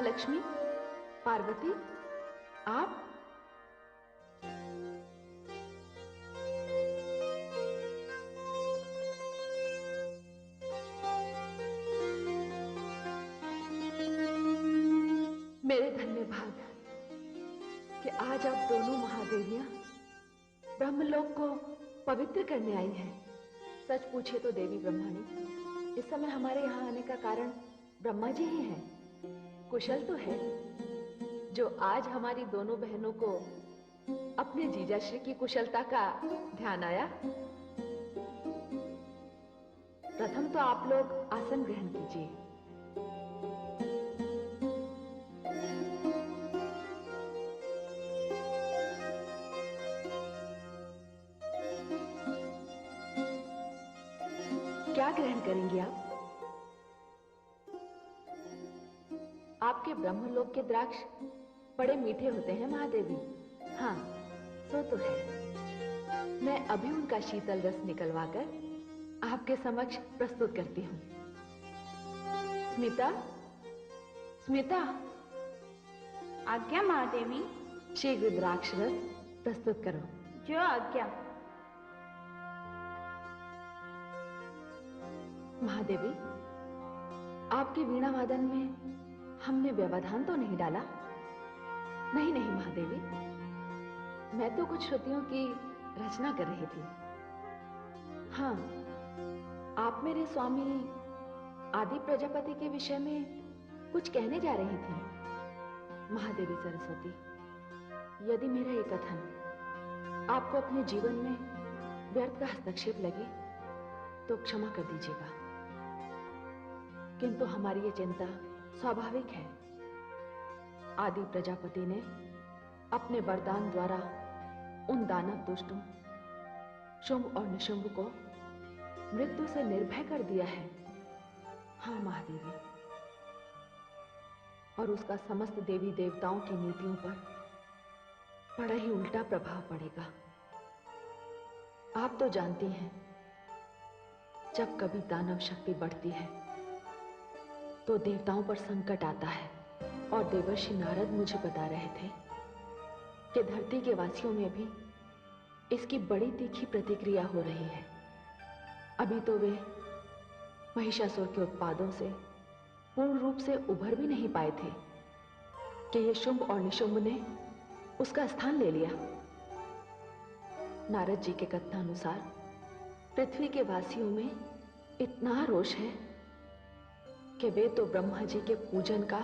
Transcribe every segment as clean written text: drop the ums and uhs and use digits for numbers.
महालक्ष्मी, पार्वती, आप? मेरे धन्य भाग कि आज आप दोनों महादेवियां ब्रह्मलोक को पवित्र करने आई हैं। सच पूछे तो देवी ब्रह्माणी, इस समय हमारे यहाँ आने का कारण ब्रह्मा जी ही हैं। कुशल तो है जो आज हमारी दोनों बहनों को अपने जीजाश्री की कुशलता का ध्यान आया। प्रथम तो आप लोग आसन ग्रहण कीजिए। क्या ग्रहण करेंगी आप? आपके ब्रह्मलोक के द्राक्ष बड़े मीठे होते हैं महादेवी। हाँ, सो तो है। मैं अभी उनका शीतल रस निकलवाकर आपके समक्ष प्रस्तुत करती हूँ। स्मिता, स्मिता। आज्ञा महादेवी। शीघ्र द्राक्ष रस प्रस्तुत करो। जो आज्ञा। महादेवी, आपके वीणा वादन में हमने व्यवधान तो नहीं डाला? नहीं नहीं महादेवी, मैं तो कुछ श्रुतियों की रचना कर रही थी। हाँ, आप मेरे स्वामी आदि प्रजापति के विषय में कुछ कहने जा रही थी। महादेवी सरस्वती, यदि मेरा ये कथन आपको अपने जीवन में व्यर्थ का हस्तक्षेप लगे तो क्षमा कर दीजिएगा, किंतु हमारी ये चिंता स्वाभाविक है। आदि प्रजापति ने अपने वरदान द्वारा उन दानव दुष्टों शुंभ और निशुंभ को मृत्यु से निर्भय कर दिया है। हाँ महादेवी, और उसका समस्त देवी देवताओं की नीतियों पर बड़ा ही उल्टा प्रभाव पड़ेगा। आप तो जानती हैं, जब कभी दानव शक्ति बढ़ती है तो देवताओं पर संकट आता है। और देवर्षि नारद मुझे बता रहे थे कि धरती के वासियों में भी इसकी बड़ी तीखी प्रतिक्रिया हो रही है। अभी तो वे महिषासुर के उत्पादों से पूर्ण रूप से उभर भी नहीं पाए थे कि ये शुंभ और निशुंभ ने उसका स्थान ले लिया। नारद जी के कथनानुसार पृथ्वी के वासियों में इतना रोष है कि वे तो ब्रह्मा जी के पूजन का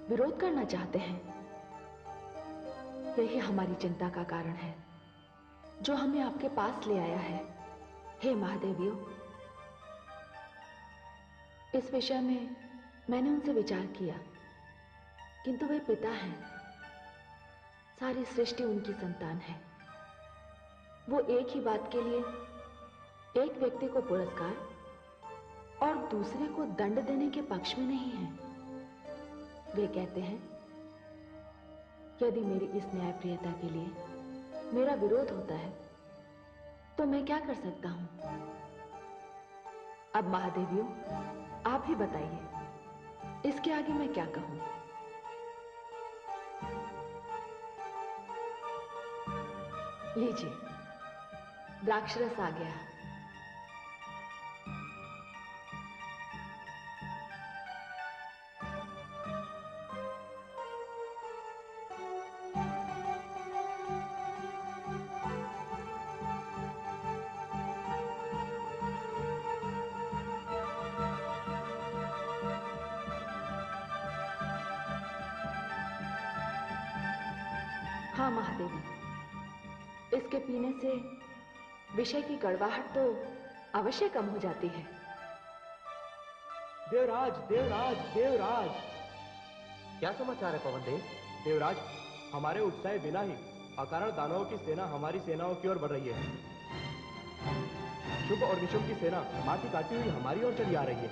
विरोध करना चाहते हैं। यही हमारी चिंता का कारण है जो हमें आपके पास ले आया है। हे महादेवियों, इस विषय में मैंने उनसे विचार किया, किंतु वे पिता हैं, सारी सृष्टि उनकी संतान है। वो एक ही बात के लिए एक व्यक्ति को पुरस्कार और दूसरे को दंड देने के पक्ष में नहीं है। वे कहते हैं, यदि मेरी इस न्यायप्रियता के लिए मेरा विरोध होता है तो मैं क्या कर सकता हूं? अब महादेवियों, आप ही बताइए, इसके आगे मैं क्या कहूं? लीजिए, द्राक्षरस आ गया। हाँ महादेवी, इसके पीने से विषय की कड़वाहट तो अवश्य कम हो जाती है। देवराज, देवराज, देवराज। क्या समाचार है पवन देव? देवराज, हमारे उत्साह बिना ही अकारण दानवों की सेना हमारी सेनाओं की ओर बढ़ रही है। शुभ और निशुंभ की सेना माटी काटती हुई हमारी ओर चली आ रही है।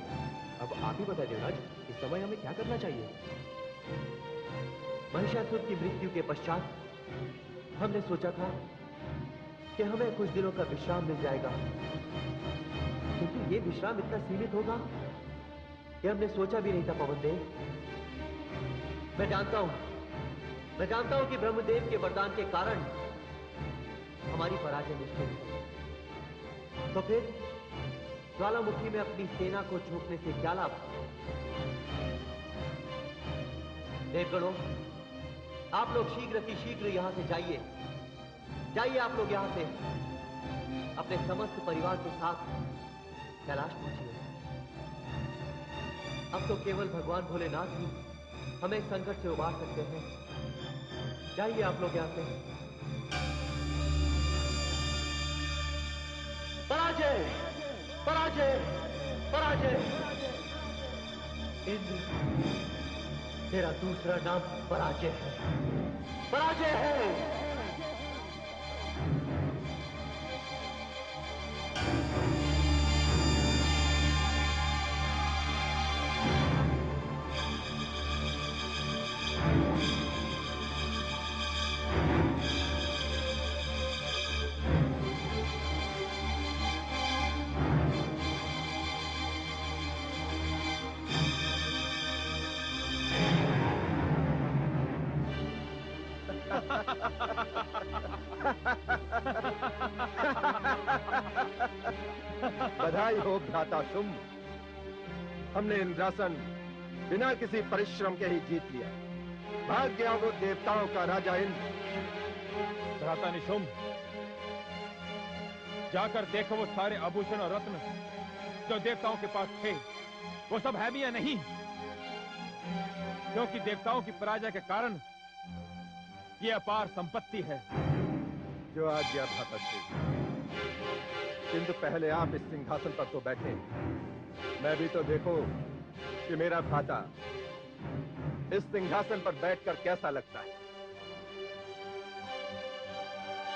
अब आप ही बताइए देवराज, इस समय हमें क्या करना चाहिए? महिषासुर की मृत्यु के पश्चात हमने सोचा था कि हमें कुछ दिनों का विश्राम मिल जाएगा, किंतु ये विश्राम इतना सीमित होगा कि हमने सोचा भी नहीं था पवन देव। मैं जानता हूं कि ब्रह्मदेव के वरदान के कारण हमारी पराजय निश्चित है। तो फिर ज्वालामुखी में अपनी सेना को झोंकने से क्या लाभ? देवगणों, आप लोग शीघ्र यहां से जाइए आप लोग यहां से अपने समस्त परिवार के साथ कैलाश पहुंचिए। अब तो केवल भगवान भोलेनाथ ही हमें इस संकट से उबार सकते हैं। जाइए आप लोग यहां से। पराजय, पराजय, पराजय। इंद्र, तेरा दूसरा नाम पराजय है, पराजय है। बधाई हो भ्राता शुंभ, हमने इंद्रासन बिना किसी परिश्रम के ही जीत लिया। भाग गया वो देवताओं का राजा इंद्र। भ्राता निशुंभ, जाकर देखो वो सारे आभूषण और रत्न जो देवताओं के पास थे, वो सब है भी या नहीं? क्योंकि देवताओं की पराजय के कारण ये अपार संपत्ति है। जो आज्ञा भ्राता श्री, किंतु पहले आप इस सिंहासन पर तो बैठे। मैं भी तो देखो कि मेरा भ्राता इस सिंहासन पर बैठकर कैसा लगता है।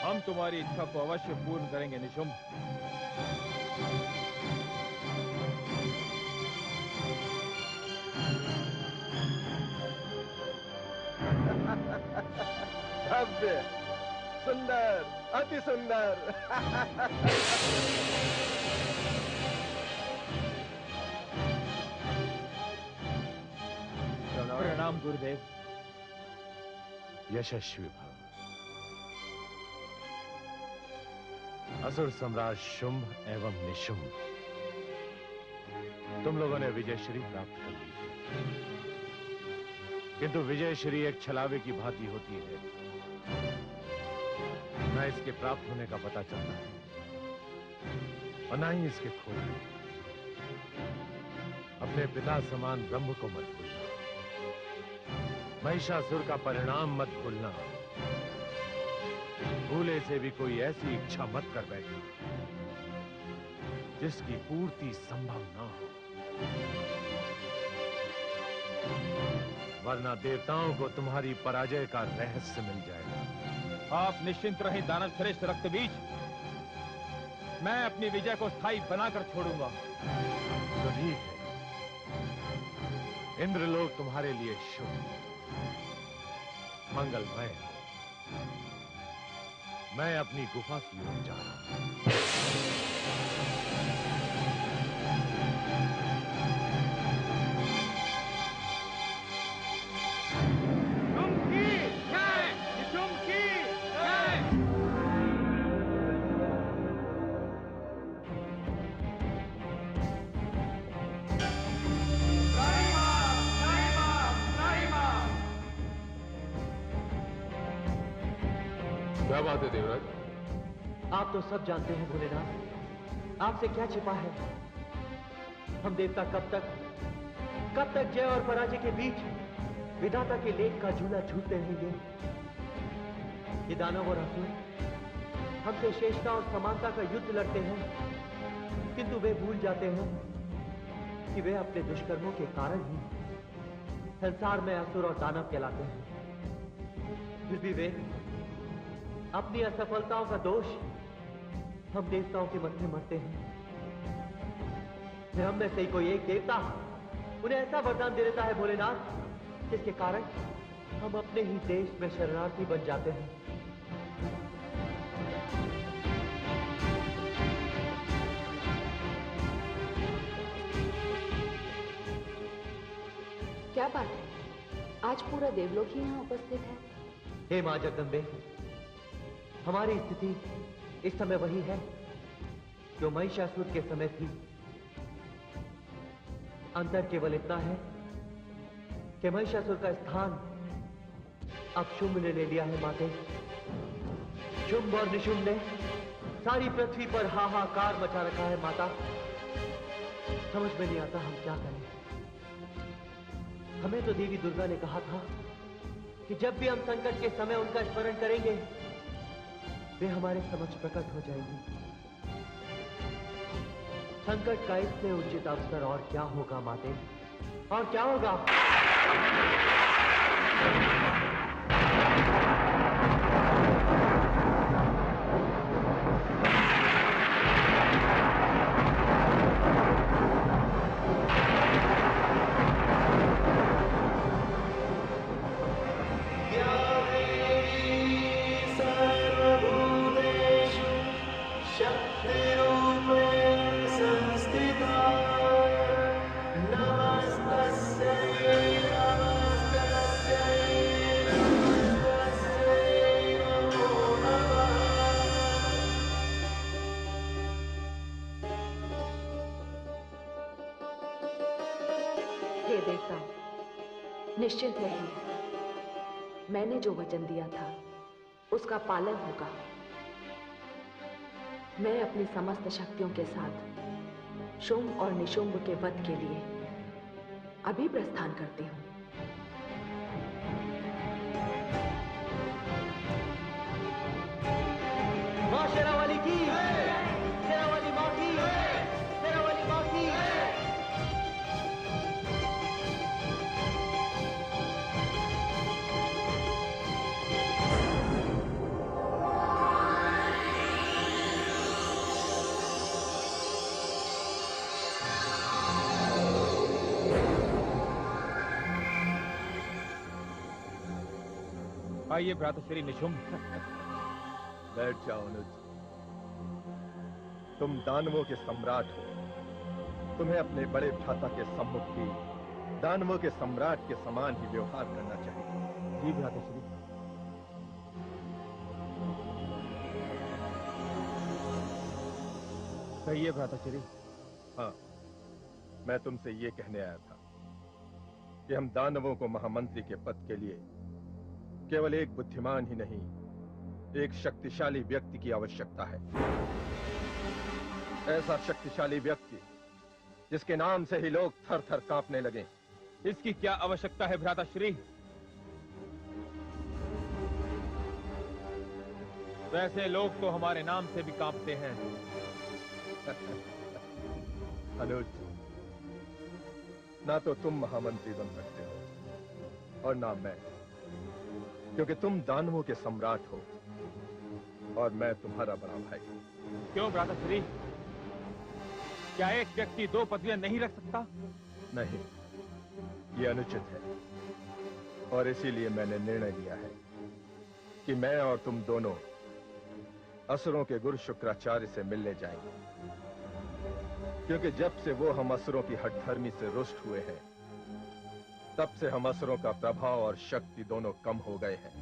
हम तुम्हारी इच्छा को अवश्य पूर्ण करेंगे निशुंभ। भव्य, सुंदर, अति सुंदर। प्रणाम गुरुदेव। यशस्वी भव। असुर सम्राट शुंभ एवं निशुंभ, तुम लोगों ने विजयश्री प्राप्त कर ली, किंतु विजयश्री एक छलावे की भांति होती है। न इसके प्राप्त होने का पता चलता है और न ही इसके खोने। अपने पिता समान ब्रह्म को मत भूलना, महिषासुर का परिणाम मत भूलना, भूले से भी कोई ऐसी इच्छा मत कर बैठना जिसकी पूर्ति संभव ना हो, वरना देवताओं को तुम्हारी पराजय का रहस्य मिल जाएगा। आप निश्चिंत रहें दानव श्रेष्ठ रक्तबीज, मैं अपनी विजय को स्थायी बनाकर छोड़ूंगा। तो ठीक है, इंद्रलोक तुम्हारे लिए शुभ मंगलमय हो। मैं अपनी गुफा की ओर जा रहा हूं। क्या बात है देवराज? आप तो सब जानते हैं भोलेनाथ, आपसे क्या छिपा है। हम देवता कब तक जय और पराजय के बीच विधाता के लेख का झूला झूलते रहेंगे। ये दानव और असुर हमसे श्रेष्ठता और समानता का युद्ध लड़ते हैं, किंतु वे भूल जाते हैं कि वे अपने दुष्कर्मों के कारण ही संसार में असुर और दानव कहलाते हैं। फिर भी वे अपनी असफलताओं का दोष हम देवताओं के मत्थे मरते हैं। फिर हम में से ही कोई एक देवता उन्हें ऐसा वरदान दे देता है भोलेनाथ, जिसके कारण हम अपने ही देश में शरणार्थी बन जाते हैं। क्या बात है? आज पूरा देवलोक ही यहाँ उपस्थित है। हे मां जगदम्बे, हमारी स्थिति इस समय वही है जो महिषासुर के समय थी। अंतर केवल इतना है कि महिषासुर का स्थान अब शुंभ ने ले लिया है माते। शुंभ और निशुंभ ने सारी पृथ्वी पर हाहाकार मचा रखा है माता। समझ में नहीं आता हम क्या करें। हमें तो देवी दुर्गा ने कहा था कि जब भी हम संकट के समय उनका स्मरण करेंगे वे हमारे समक्ष प्रकट हो जाएंगी। संकट का इससे उचित अवसर और क्या होगा माते, और क्या होगा? निश्चिंत रहिए, मैंने जो वचन दिया था उसका पालन होगा। मैं अपनी समस्त शक्तियों के साथ शुंभ और निशुंभ के वध के लिए अभी प्रस्थान करती हूं। मां शेरावाली की, शेरावाली मां की, शेरावाली मां की। आइए भ्रातश्री निशुंभ। बैठ जाओ अनुज। तुम दानवों के सम्राट हो। तुम्हें अपने बड़े भ्राता के सम्मुख भी दानवों के सम्राट के समान ही व्यवहार करना चाहिए। जी भ्रातश्री। कहिए भ्रातश्री। हाँ, मैं तुमसे ये कहने आया था कि हम दानवों को महामंत्री के पद के लिए केवल एक बुद्धिमान ही नहीं, एक शक्तिशाली व्यक्ति की आवश्यकता है। ऐसा शक्तिशाली व्यक्ति जिसके नाम से ही लोग थर थर कांपने लगे। इसकी क्या आवश्यकता है भ्राताश्री? वैसे लोग तो हमारे नाम से भी कांपते हैं। अनुज, ना तो तुम महामंत्री बन सकते हो और ना मैं, क्योंकि तुम दानवों के सम्राट हो और मैं तुम्हारा बड़ा भाई। क्यों भ्राताश्री? क्या एक व्यक्ति दो पदवियां नहीं रख सकता? नहीं, ये अनुचित है और इसीलिए मैंने निर्णय लिया है कि मैं और तुम दोनों असुरों के गुरु शुक्राचार्य से मिलने जाएंगे, क्योंकि जब से वो हम असुरों की हठधर्मी से रुष्ट हुए हैं तब से हम असुरों का प्रभाव और शक्ति दोनों कम हो गए हैं।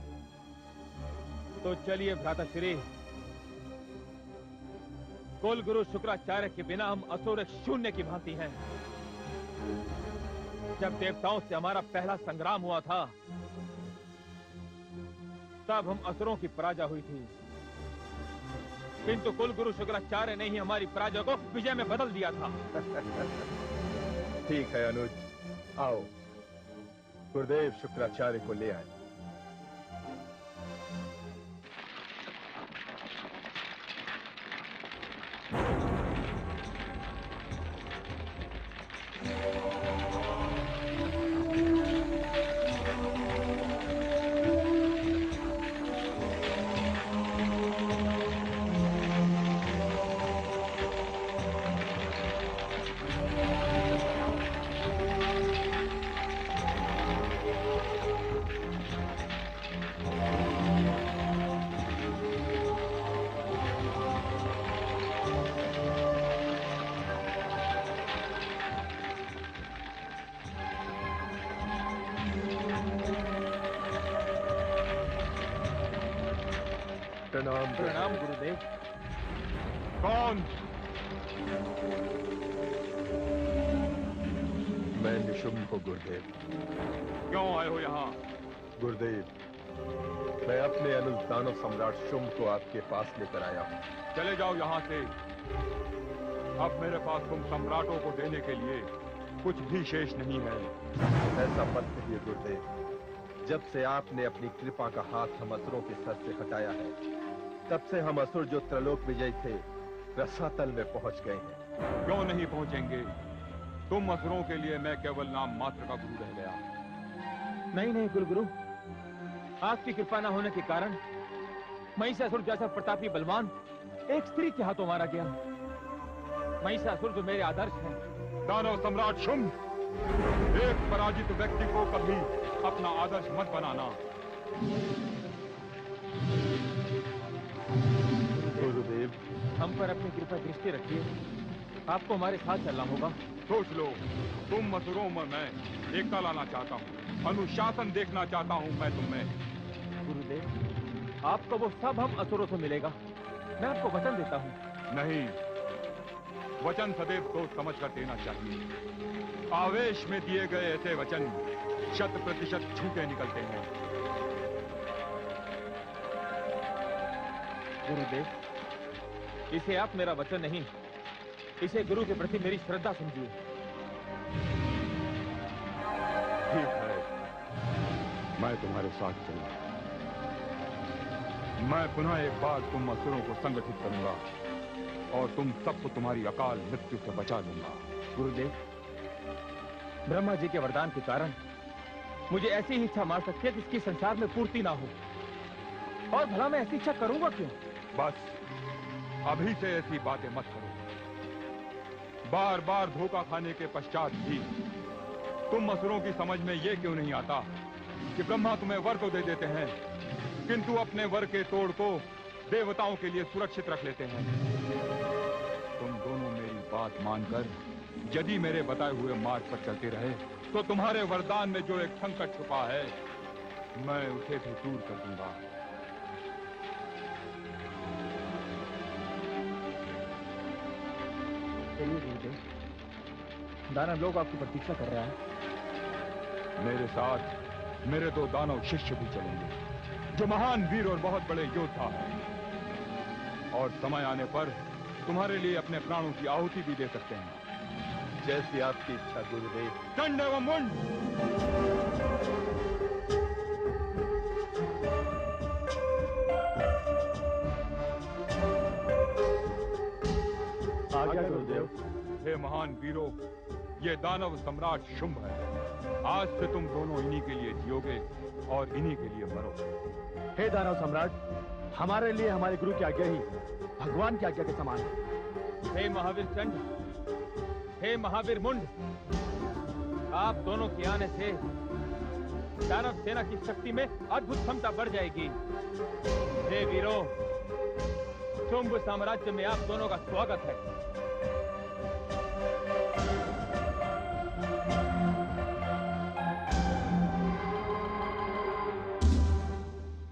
तो चलिए भ्राताश्री, कुल गुरु शुक्राचार्य के बिना हम असुर एक शून्य की भांति हैं। जब देवताओं से हमारा पहला संग्राम हुआ था तब हम असुरों की पराजय हुई थी, किंतु कुल गुरु शुक्राचार्य ने ही हमारी पराजय को विजय में बदल दिया था। ठीक है अनुज, आओ गुरुदेव शुक्राचार्य को ले आए। प्रणाम प्रणाम गुरुदेव। कौन? मैं निशुम्भ को गुरुदेव। क्यों आए हो यहाँ? गुरुदेव, मैं अपने अनुज दानव सम्राट शुंभ को आपके पास लेकर आया हूँ। चले जाओ यहाँ से। अब मेरे पास तुम सम्राटों को देने के लिए कुछ भी शेष नहीं है। ऐसा मत कहिए गुरुदेव। जब से आपने अपनी कृपा का हाथ हम असुरों के सर से हटाया है, तब से हम असुर जो त्रलोक विजयी थे, रसातल में पहुंच गए हैं। क्यों नहीं पहुंचेंगे? तुम असुरों के लिए मैं केवल नाम मात्र का गुरु रह गया। नहीं नहीं कुलगुरु, आपकी कृपा न होने के कारण महिषासुर जैसा प्रतापी बलवान एक स्त्री के हाथों मारा गया। महिषासुर जो मेरे आदर्श हैं। दानव सम्राट शुंभ, एक पराजित व्यक्ति को कभी अपना आदर्श मत बनाना। गुरुदेव, हम पर अपनी कृपा दृष्टि रखिए। आपको हमारे साथ चलना होगा। सोच लो, तुम असुरों में मैं एकता लाना चाहता हूँ, अनुशासन देखना चाहता हूँ मैं तुम्हें। गुरुदेव, आपको वो सब हम असुरों से मिलेगा। मैं आपको वचन देता हूँ। नहीं, वचन सदैव सोच समझ कर देना चाहिए। आवेश में दिए गए ऐसे वचन 100% झूठे निकलते हैं। गुरुदेव, इसे आप मेरा वचन नहीं, इसे गुरु के प्रति मेरी श्रद्धा समझिए। ठीक है, मैं तुम्हारे साथ चलूंगा। मैं पुनः एक बार तुम असुरों को संगठित करूंगा और तुम सबको तुम्हारी अकाल मृत्यु से बचा लूंगा। गुरुदेव, ब्रह्मा जी के वरदान के कारण मुझे ऐसी ही इच्छा मार सकती है जिसकी संसार में पूर्ति ना हो। और भला मैं ऐसी इच्छा करूंगा क्यों? बस अभी से ऐसी बातें मत करो। बार बार धोखा खाने के पश्चात भी तुम असुरों की समझ में ये क्यों नहीं आता कि ब्रह्मा तुम्हें वर तो दे देते हैं, किंतु अपने वर के तोड़ को देवताओं के लिए सुरक्षित रख लेते हैं। तुम दोनों मेरी बात मानकर यदि मेरे बताए हुए मार्ग पर चलते रहे, तो तुम्हारे वरदान में जो एक संकट छुपा है, मैं उसे भी दूर कर दूंगा। चलिए गुरुदेव, दानव लोग आपकी प्रतीक्षा कर रहा है। मेरे साथ मेरे 2 दानव शिष्य भी चलेंगे, जो महान वीर और बहुत बड़े योद्धा हैं, और समय आने पर तुम्हारे लिए अपने प्राणों की आहुति भी दे सकते हैं। जैसी आपकी इच्छा गुरुदेव। दंड एवं मुंड। आज्ञा गुरुदेव। हे महान वीरों, ये दानव सम्राट शुंभ है। आज से तुम दोनों इन्हीं के लिए जियोगे और इन्हीं के लिए मरोगे। हे दानव सम्राट, हमारे लिए हमारे गुरु की आज्ञा ही भगवान की आज्ञा के समान है। हे महावीर चंड, हे महावीर मुंड, आप दोनों के आने से दानव सेना की शक्ति में अद्भुत क्षमता बढ़ जाएगी। हे वीरों, शुंभ साम्राज्य में आप दोनों का स्वागत है।